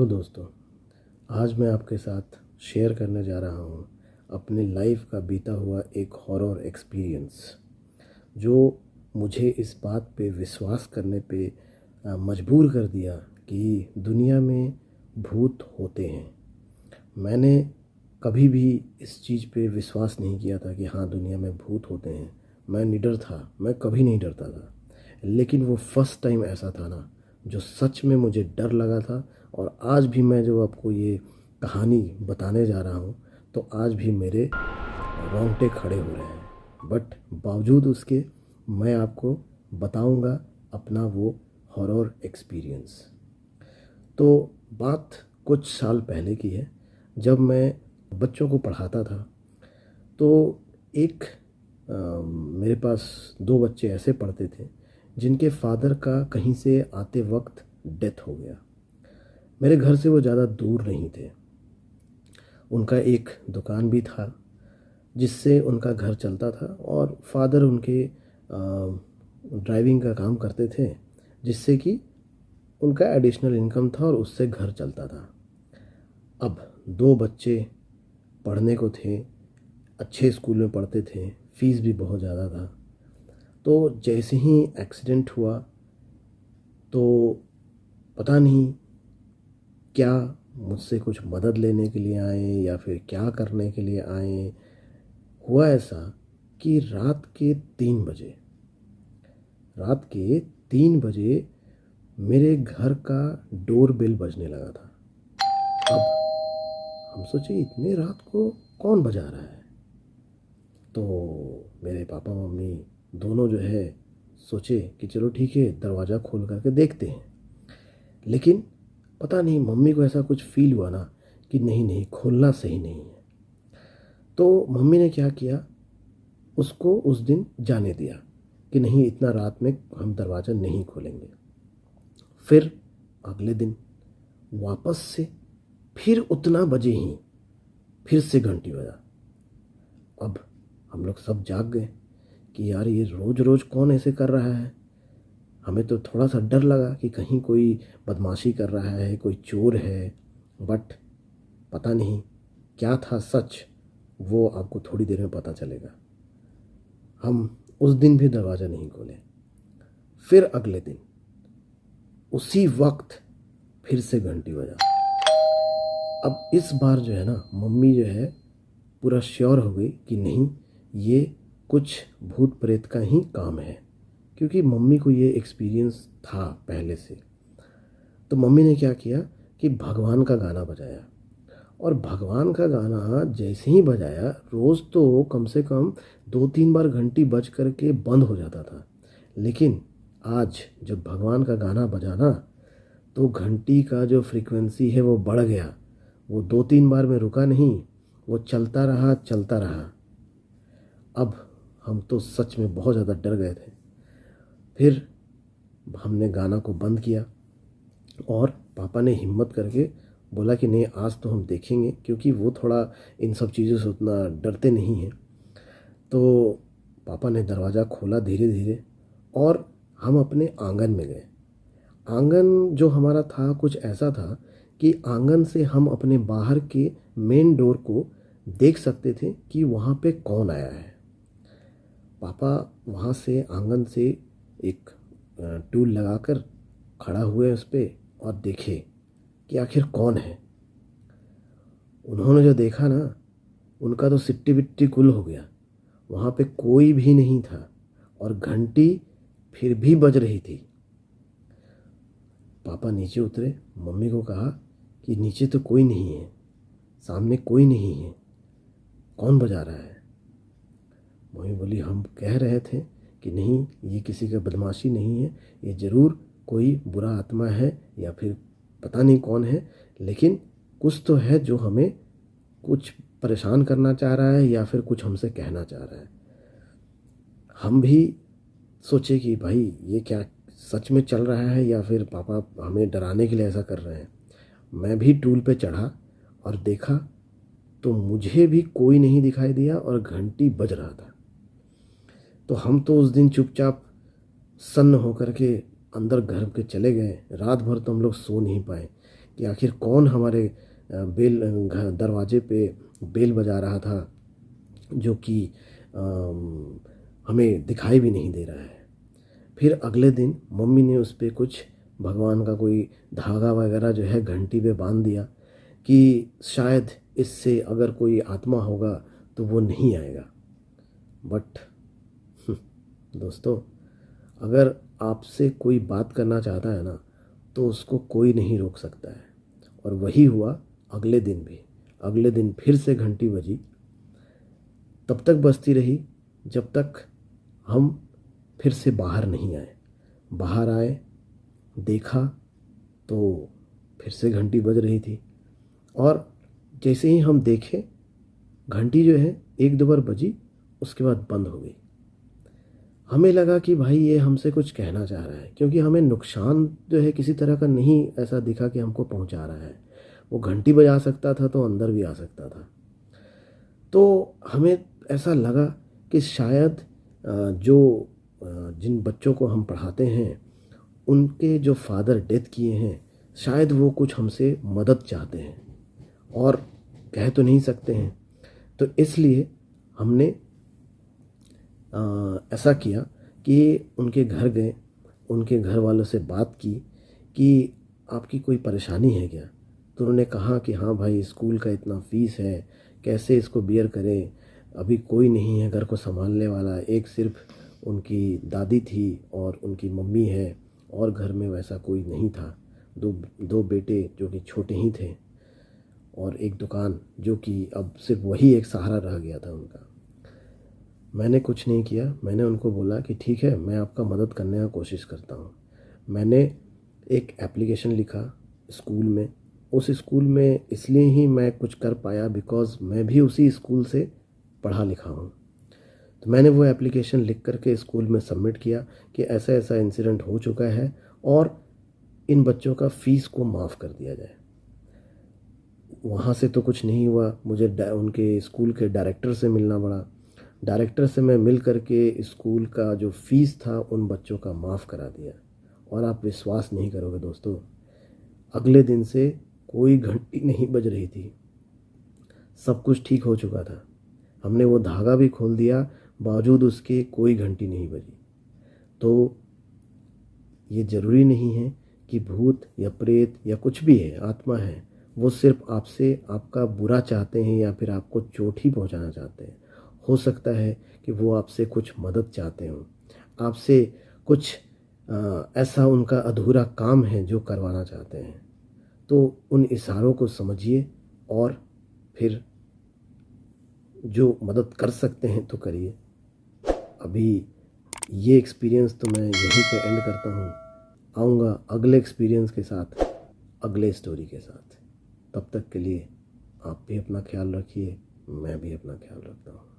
Hello दोस्तों। आज मैं आपके साथ शेयर करने जा रहा हूँ अपनी लाइफ का बीता हुआ एक हॉरर एक्सपीरियंस, जो मुझे इस बात पे विश्वास करने पे मजबूर कर दिया कि दुनिया में भूत होते हैं। मैंने कभी भी इस चीज़ पे विश्वास नहीं किया था कि हाँ, दुनिया में भूत होते हैं। मैं निडर था, मैं कभी नहीं डरता था। लेकिन वो फर्स्ट टाइम ऐसा था ना, जो सच में मुझे डर लगा था। और आज भी मैं जो आपको ये कहानी बताने जा रहा हूँ, तो आज भी मेरे रोंगटे खड़े हो रहे हैं। बट बावजूद उसके मैं आपको बताऊँगा अपना वो हॉरर एक्सपीरियंस। तो बात कुछ साल पहले की है, जब मैं बच्चों को पढ़ाता था। तो एक मेरे पास दो बच्चे ऐसे पढ़ते थे जिनके फादर का कहीं से आते वक्त डेथ हो गया। मेरे घर से वो ज़्यादा दूर नहीं थे। उनका एक दुकान भी था जिससे उनका घर चलता था, और फादर उनके ड्राइविंग का काम करते थे, जिससे कि उनका एडिशनल इनकम था और उससे घर चलता था। अब दो बच्चे पढ़ने को थे, अच्छे स्कूल में पढ़ते थे, फीस भी बहुत ज़्यादा था। तो जैसे ही एक्सीडेंट हुआ, तो पता नहीं क्या मुझसे कुछ मदद लेने के लिए आए या फिर क्या करने के लिए आए। हुआ ऐसा कि रात के 3 बजे मेरे घर का डोर बेल बजने लगा था। अब हम सोचे इतने रात को कौन बजा रहा है। तो मेरे पापा मम्मी दोनों जो है सोचे कि चलो ठीक है, दरवाज़ा खोल करके देखते हैं। लेकिन पता नहीं मम्मी को ऐसा कुछ फील हुआ ना कि नहीं नहीं, खोलना सही नहीं है। तो मम्मी ने क्या किया, उसको उस दिन जाने दिया कि नहीं, इतना रात में हम दरवाज़ा नहीं खोलेंगे। फिर अगले दिन वापस से फिर उतना बजे ही फिर से घंटी बजा। अब हम लोग सब जाग गए कि यार, ये रोज़ रोज़ कौन ऐसे कर रहा है। हमें तो थोड़ा सा डर लगा कि कहीं कोई बदमाशी कर रहा है, कोई चोर है। बट पता नहीं क्या था सच, वो आपको थोड़ी देर में पता चलेगा। हम उस दिन भी दरवाज़ा नहीं खोले। फिर अगले दिन उसी वक्त फिर से घंटी बजा। अब इस बार जो है ना, मम्मी जो है पूरा श्योर हो गई कि नहीं, ये कुछ भूत प्रेत का ही काम है, क्योंकि मम्मी को ये एक्सपीरियंस था पहले से। तो मम्मी ने क्या किया कि भगवान का गाना बजाया। और भगवान का गाना जैसे ही बजाया, रोज़ तो कम से कम 2-3 बार घंटी बज करके बंद हो जाता था। लेकिन आज जब भगवान का गाना बजा ना, तो घंटी का जो फ्रीक्वेंसी है वो बढ़ गया। वो 2-3 बार में रुका नहीं, वो चलता रहा चलता रहा। अब हम तो सच में बहुत ज़्यादा डर गए थे। फिर हमने गाना को बंद किया और पापा ने हिम्मत करके बोला कि नहीं, आज तो हम देखेंगे, क्योंकि वो थोड़ा इन सब चीज़ों से उतना डरते नहीं हैं। तो पापा ने दरवाज़ा खोला धीरे धीरे, और हम अपने आंगन में गए। आंगन जो हमारा था कुछ ऐसा था कि आंगन से हम अपने बाहर के मेन डोर को देख सकते थे कि वहाँ पे कौन आया है। पापा वहाँ से आंगन से एक टूल लगाकर खड़ा हुए उस पर और देखे कि आखिर कौन है। उन्होंने जो देखा ना, उनका तो सिट्टी बिट्टी कुल हो गया। वहाँ पे कोई भी नहीं था और घंटी फिर भी बज रही थी। पापा नीचे उतरे, मम्मी को कहा कि नीचे तो कोई नहीं है, सामने कोई नहीं है, कौन बजा रहा है। मम्मी बोली, हम कह रहे थे कि नहीं, ये किसी का बदमाशी नहीं है, ये ज़रूर कोई बुरा आत्मा है या फिर पता नहीं कौन है, लेकिन कुछ तो है जो हमें कुछ परेशान करना चाह रहा है या फिर कुछ हमसे कहना चाह रहा है। हम भी सोचे कि भाई ये क्या सच में चल रहा है या फिर पापा हमें डराने के लिए ऐसा कर रहे हैं। मैं भी टूल पे चढ़ा और देखा, तो मुझे भी कोई नहीं दिखाई दिया और घंटी बज रहा था। तो हम तो उस दिन चुपचाप सन्न होकर के अंदर घर के चले गए। रात भर तो हम लोग सो नहीं पाए कि आखिर कौन हमारे दरवाजे पे बेल बजा रहा था, जो कि हमें दिखाई भी नहीं दे रहा है। फिर अगले दिन मम्मी ने उस पे कुछ भगवान का कोई धागा वगैरह जो है घंटी पे बांध दिया कि शायद इससे अगर कोई आत्मा होगा तो वो नहीं आएगा। बट दोस्तों, अगर आपसे कोई बात करना चाहता है ना, तो उसको कोई नहीं रोक सकता है। और वही हुआ अगले दिन भी। अगले दिन फिर से घंटी बजी, तब तक बजती रही जब तक हम फिर से बाहर नहीं आए। बाहर आए, देखा तो फिर से घंटी बज रही थी। और जैसे ही हम देखे, घंटी जो है एक दो बार बजी, उसके बाद बंद हो गई। हमें लगा कि भाई ये हमसे कुछ कहना चाह रहा है, क्योंकि हमें नुकसान जो है किसी तरह का नहीं ऐसा दिखा कि हमको पहुंचा रहा है। वो घंटी बजा सकता था तो अंदर भी आ सकता था। तो हमें ऐसा लगा कि शायद जिन बच्चों को हम पढ़ाते हैं, उनके जो फादर डेथ किए हैं, शायद वो कुछ हमसे मदद चाहते हैं और कह तो नहीं सकते हैं। तो इसलिए हमने ऐसा किया कि उनके घर गए, उनके घर वालों से बात की कि आपकी कोई परेशानी है क्या। तो उन्होंने कहा कि हाँ भाई, स्कूल का इतना फ़ीस है, कैसे इसको बियर करें, अभी कोई नहीं है घर को संभालने वाला, एक सिर्फ उनकी दादी थी और उनकी मम्मी है, और घर में वैसा कोई नहीं था। दो बेटे जो कि छोटे ही थे, और एक दुकान जो कि अब सिर्फ वही एक सहारा रह गया था उनका। मैंने कुछ नहीं किया। मैंने उनको बोला कि ठीक है, मैं आपका मदद करने का कोशिश करता हूँ। मैंने एक एप्लीकेशन लिखा स्कूल में। उस स्कूल में इसलिए ही मैं कुछ कर पाया बिकॉज़ मैं भी उसी स्कूल से पढ़ा लिखा हूँ। तो मैंने वो एप्लीकेशन लिख करके स्कूल में सबमिट किया कि ऐसा ऐसा इंसिडेंट हो चुका है और इन बच्चों का फ़ीस को माफ़ कर दिया जाए। वहाँ से तो कुछ नहीं हुआ। मुझे उनके स्कूल के डायरेक्टर से मिलना पड़ा। डायरेक्टर से मैं मिल करके स्कूल का जो फ़ीस था उन बच्चों का माफ़ करा दिया। और आप विश्वास नहीं करोगे दोस्तों, अगले दिन से कोई घंटी नहीं बज रही थी। सब कुछ ठीक हो चुका था। हमने वो धागा भी खोल दिया, बावजूद उसके कोई घंटी नहीं बजी। तो ये ज़रूरी नहीं है कि भूत या प्रेत या कुछ भी है, आत्मा है, वो सिर्फ आपसे आपका बुरा चाहते हैं या फिर आपको चोट ही पहुंचाना चाहते हैं। हो सकता है कि वो आपसे कुछ मदद चाहते हों, आपसे कुछ ऐसा उनका अधूरा काम है जो करवाना चाहते हैं। तो उन इशारों को समझिए और फिर जो मदद कर सकते हैं तो करिए। अभी ये एक्सपीरियंस तो मैं यहीं पे एंड करता हूँ। आऊँगा अगले एक्सपीरियंस के साथ, अगले स्टोरी के साथ। तब तक के लिए आप भी अपना ख्याल रखिए, मैं भी अपना ख्याल रखता हूँ।